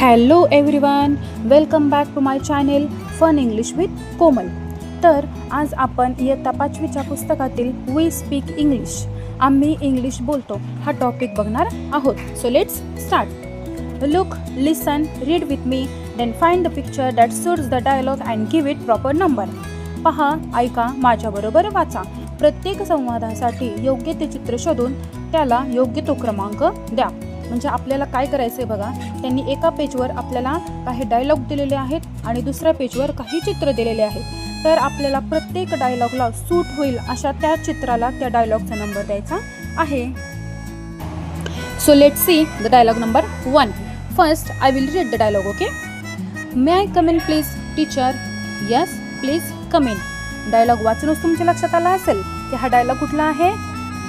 Hello everyone, welcome back to my channel fun English with Komal. तर आज आपण इयत्ता 5वीच्या पुस्तकातील वी स्पीक इंग्लिश, आम्ही इंग्लिश बोलतो हा टॉपिक बघणार आहोत. So let's start. Look, listen, read with me, then find the picture that suits the dialogue and give it proper number. पहा, ऐका, माझ्याबरोबर वाचा. प्रत्येक संवादासाठी योग्य ते चित्र शोधून त्याला योग्य तो क्रमांक द्या. म्हणजे आपल्याला काय करायचं आहे बघा, त्यांनी एका पेजवर आपल्याला काही डायलॉग दिलेले आहेत आणि दुसऱ्या पेजवर काही चित्र दिलेले आहेत. तर आपल्याला प्रत्येक डायलॉगला सूट होईल अशा त्या चित्राला त्या डायलॉगचा नंबर द्यायचा आहे. So let's see the dialogue number 1. First I will read the dialogue. Okay. May I come in please teacher. Yes please come in. Dialogue वाचूनच तुमच्या लक्षात आला असेल की हा डायलॉग कुठला आहे.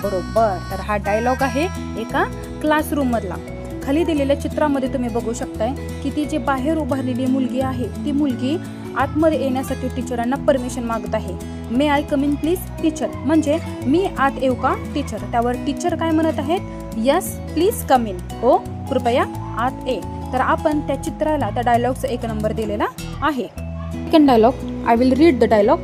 बरोबर, तर हा डायलॉग आहे एका क्लासरूम मधला. खाली दिलेल्या चित्रामध्ये तुम्ही बघू शकताय की ती जी बाहेर उभारलेली मुलगी आहे ती मुलगी आतमध्ये येण्यासाठी टीचरांना परमिशन मागत आहे. May I come in please teacher, म्हणजे मी आत येऊ का टीचर. त्यावर टीचर काय म्हणत आहेत, यस प्लीज कम इन, हो कृपया आत ये. तर आपण त्या चित्राला त्या डायलॉगचा 1 नंबर दिलेला आहे. Second dialogue, I will read the dialogue.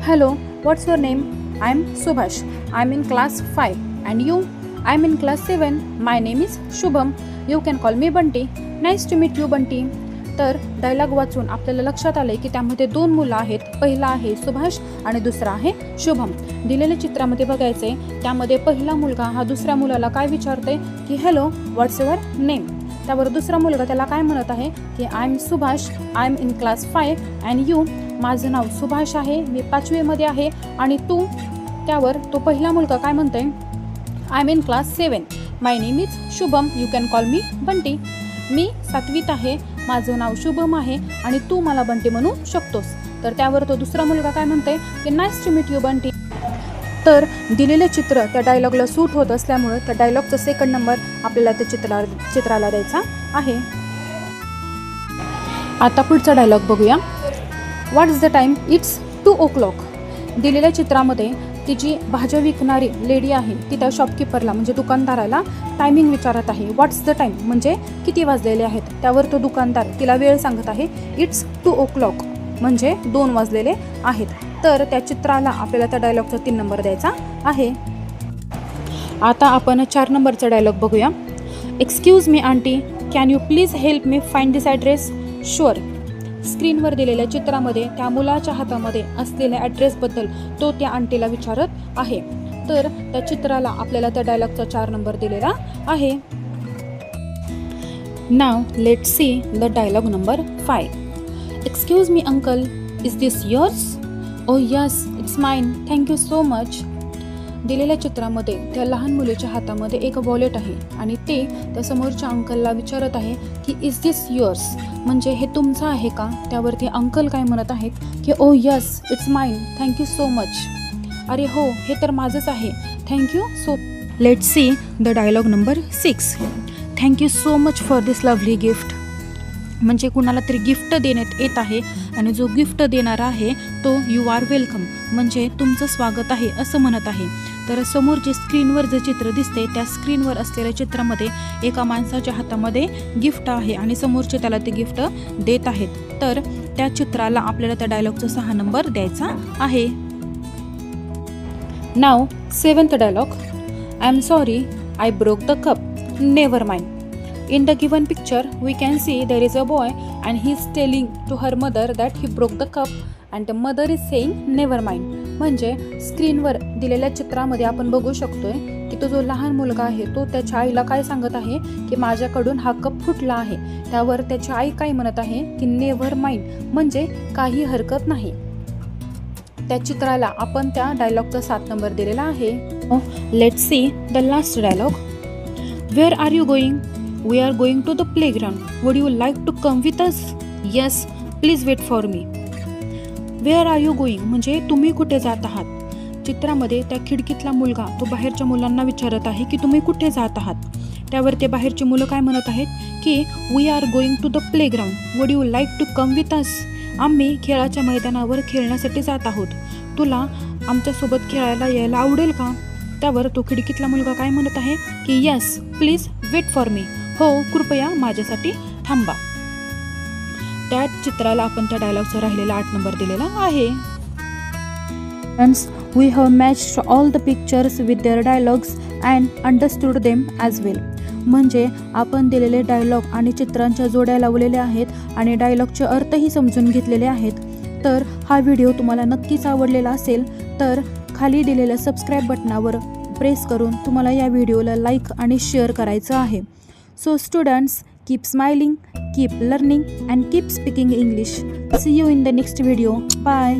Hello, what's your name. I am Subhash. I am in class 5 and you. I am in class 7. My name is Shubham. You can call me Bunty. Nice to meet you, Bunty. तर dialogue वाचून आपल्याला लक्षात आले की त्यामध्ये 2 मुलं आहेत. पहिला आहे सुभाष आणि दुसरा आहे शुभम. दिलेल्या चित्रामध्ये बघायचे, त्यामध्ये पहिला मुलगा हा दुसऱ्या मुलाला काय विचारते की हॅलो, व्हॉट्स युअर नेम. त्यावर दुसरा मुलगा त्याला काय म्हणत आहे की I am Subhash. I am in class 5 and you. माझं नाव सुभाष आहे, मी 5वीमध्ये आहे, आणि तू. त्यावर तो पहिला मुलगा काय म्हणतोय, I am in class 7. My name is Shubham. You can call me Bunty. मी 7वीत आहे, माझं नाव शुभम आहे आणि तू मला बंटी म्हणू शकतोस. तर त्यावर तो दुसरा मुलगा काय म्हणतोय की nice to meet you Bunty. तर दिलेले चित्र त्या डायलॉगला सूट होत असल्यामुळे त्या डायलॉगचा 2nd नंबर आपल्याला त्या चित्राला द्यायचा आहे. आता पुढचा डायलॉग बघूया. What is the time. It's 2 o'clock. दिलेल्या चित्रामध्ये ती जी भाज्या विकणारी लेडी आहे ती त्या शॉपकीपरला म्हणजे दुकानदाराला टायमिंग विचारत आहे. व्हॉट्स द टाईम, म्हणजे किती वाजलेले आहेत. त्यावर तो दुकानदार तिला वेळ सांगत आहे. इट्स 2 o'clock, म्हणजे 2 वाजलेले आहेत. तर त्या चित्राला आपल्याला त्या डायलॉगचा 3 नंबर द्यायचा आहे. आता आपण 4 नंबरचा डायलॉग बघूया. Excuse me aunty, can you please help me find this address. Sure. स्क्रीनवर दिलेल्या चित्रामध्ये त्या मुलाच्या हातामध्ये असलेल्या ॲड्रेसबद्दल तो त्या आंटीला विचारत आहे. तर त्या चित्राला आपल्याला त्या डायलॉगचा 4 नंबर दिलेला आहे. Now let's see the dialogue number 5. Excuse me uncle, is this yours. Oh yes it's mine, thank you so much. दिलेल्या चित्रामध्ये त्या लहान मुलीच्या हातामध्ये एक वॉलेट आहे आणि ते त्या समोरच्या अंकलला विचारत आहे की इज दिस युअर्स, म्हणजे हे तुमचं आहे का. त्यावरती अंकल काय म्हणत आहेत की oh yes it's mine, thank you so much. अरे हो, हे तर माझंच आहे, thank you so. Let's see the dialogue number 6. Thank you so much for this lovely gift, म्हणजे कुणाला तरी गिफ्ट देण्यात येत आहे आणि जो गिफ्ट देणारा आहे तो यू आर वेलकम, म्हणजे तुमचं स्वागत आहे असं म्हणत आहे. तर समोर जे स्क्रीनवर जे चित्र दिसते त्या स्क्रीनवर असलेल्या चित्रामध्ये एका माणसाच्या हातामध्ये गिफ्ट आहे आणि समोरचे त्याला ते गिफ्ट देत आहेत. तर त्या चित्राला आपल्याला त्या डायलॉगचा 6 नंबर द्यायचा आहे. Now 7th dialogue. I am sorry I broke the cup. Never mind. In the given picture, we can see there is a boy and he is telling to her mother that he broke the cup and the mother is saying never mind. म्हणजे स्क्रीनवर दिलेल्या चित्रामध्ये आपण बघू शकतोय की तो जो लहान मुलगा आहे तो त्याच्या आईला काय सांगत आहे की माझ्याकडून हा कप फुटला आहे. त्यावर त्याची आई काय म्हणत आहे की नेव्हर माइंड, म्हणजे काही हरकत नाही. त्या चित्राला आपण त्या डायलॉगचा 7 नंबर दिलेला आहे. Let's see the last dialogue. Where are you going. We are going to the playground. Would you like to come with us? Yes, please wait for me. Where are you going? म्हणजे तुम्ही कुठे जात आहात. चित्रामध्ये त्या खिडकीतला मुलगा तो बाहेरच्या मुलांना विचारत आहे की तुम्ही कुठे जात आहात. त्यावर ते बाहेरची मुलं काय म्हणत आहेत की we are going to the playground. Would you like to come with us. आम्ही खेळाच्या मैदानावर खेळण्यासाठी जात आहोत. तुला आमच्यासोबत खेळायला यायला आवडेल का. त्यावर तो खिडकीतला मुलगा काय म्हणत आहे की yes please wait for me. हो कृपया माझ्यासाठी थांबा. त्या चित्राला आपण त्या डायलॉगचा राहिलेला 8 नंबर दिलेला आहे. Friends, we have matched all the pictures with their dialogues and understood them as well. म्हणजे आपण दिलेले डायलॉग आणि चित्रांच्या जोड्या लावलेल्या आहेत आणि डायलॉगचे अर्थही समजून घेतलेले आहेत. तर हा व्हिडिओ तुम्हाला नक्कीच आवडलेला असेल तर खाली दिलेल्या सबस्क्राईब बटनावर प्रेस करून तुम्हाला या व्हिडिओला लाईक आणि शेअर करायचं आहे. So students, keep smiling, keep learning and keep speaking English. See you in the next video. Bye.